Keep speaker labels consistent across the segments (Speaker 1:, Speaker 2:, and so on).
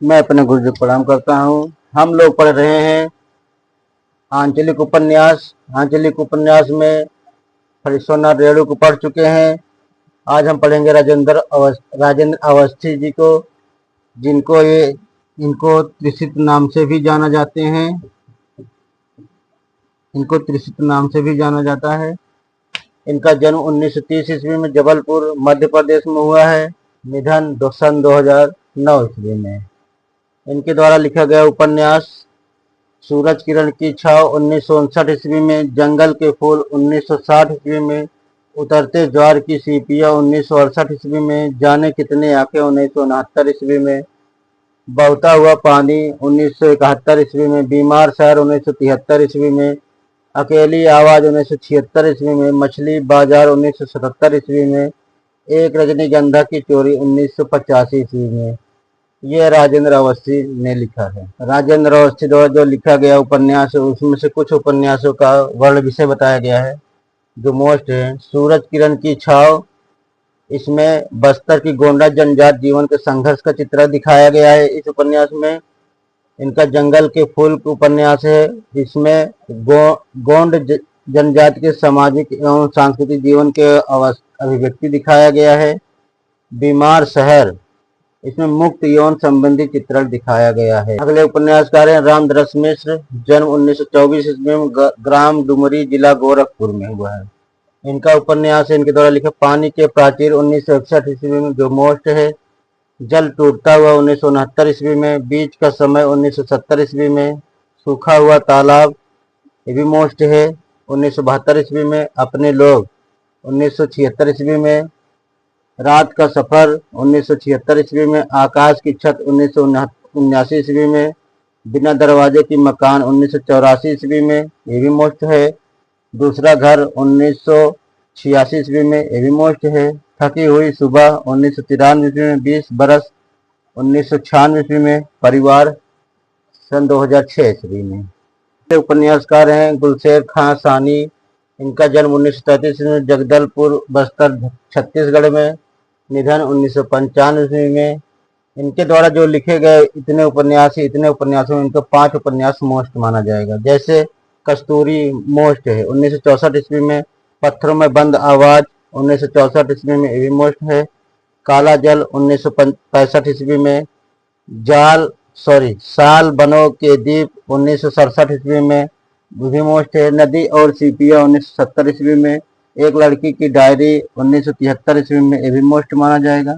Speaker 1: मैं अपने गुरु जी को प्रणाम करता हूँ। हम लोग पढ़ रहे हैं आंचलिक उपन्यास। आंचलिक उपन्यास में फरीश्वरनाथ रेणु को पढ़ चुके हैं। आज हम पढ़ेंगे राजेंद्र अवस्थी जी को, जिनको इनको त्रिशित नाम से भी जाना जाते हैं। इनको त्रिशित नाम से भी जाना जाता है। इनका जन्म 1930 ईस्वी में जबलपुर मध्य प्रदेश में हुआ है। निधन सन 2009 ईस्वी में। इनके द्वारा लिखा गया उपन्यास सूरज किरण की छाव 1959 ईस्वी में, जंगल के फूल 1960 ईस्वी में, उतरते ज्वार की सीपियां 1968 ईस्वी में, जाने कितने आंखें 1969 ईस्वी में, बहता हुआ पानी 1971 ईस्वी में, बीमार शहर 1973 ईस्वी में, अकेली आवाज 1976 ईस्वी में, मछली बाजार 1977 ईस्वी में, एक रजनीगंधा की चोरी 1985 ईस्वी में। यह राजेंद्र अवस्थी ने लिखा है। राजेंद्र अवस्थी द्वारा जो लिखा गया उपन्यास है, उसमें से कुछ उपन्यासों का वर्ण विषय बताया गया है जो मोस्ट है। सूरज किरण की छाव, इसमें बस्तर की गोंडा जनजात जीवन के संघर्ष का चित्र दिखाया गया है इस उपन्यास में। इनका जंगल के फूल उपन्यास है, इसमें गोंड जनजाति के सामाजिक एवं सांस्कृतिक जीवन के अभिव्यक्ति दिखाया गया है। बीमार शहर, इसमें मुक्त यौन संबंधी चित्रण दिखाया गया है। अगले उपन्यासकार हैं रामदरस मिश्र। जन्म 1924 ईस्वी में, ग्राम डुमरी, जिला गोरखपुर में हुआ है। इनका उपन्यास है, इनके द्वारा लिखा पानी के प्राचीर 1961 ईस्वी में जो मोस्ट है। जल टूटता हुआ 1969 ईस्वी में, बीच का समय 1970 ईस्वी में, सूखा हुआ तालाब ये भी मोस्ट है 1972 ईस्वी में, अपने लोग 1976 ईस्वी में, रात का सफर 1976 ईस्वी में, आकाश की छत 1979 ईस्वी में, बिना दरवाजे की मकान 1984 ईस्वी में, ये भी मोस्ट है। दूसरा घर 1986 ईस्वी में, ये भी मोस्ट है। थकी हुई सुबह 1993 ईस्वी में, 20 बरस 1996 ईस्वी में, परिवार सन 2006 ईस्वी में। उपन्यासकार हैं गुलशेर खां सानी। इनका जन्म 1933 में, जगदलपुर बस्तर छत्तीसगढ़ में। निधन 1995 ईस्वी में। इनके द्वारा जो लिखे गए इतने उपन्यासों में इनको 5 उपन्यास मोस्ट माना जाएगा। जैसे कस्तूरी मोस्ट है 1964 ईस्वी में, पत्थरों में बंद आवाज 1964 ईस्वी में, ये भी मोस्ट है। काला जल 1965 ईस्वी में, साल बनों के द्वीप 1967 ईस्वी में, भी मोस्ट है। नदी और सीपिया 1970 ईस्वी में, एक लड़की की डायरी 1973 ईस्वी में, ये भी मोस्ट माना जाएगा।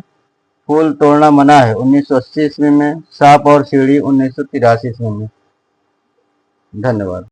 Speaker 1: फूल तोड़ना मना है 1980 ईस्वी में, सांप और सीढ़ी 1983 ईस्वी में। धन्यवाद।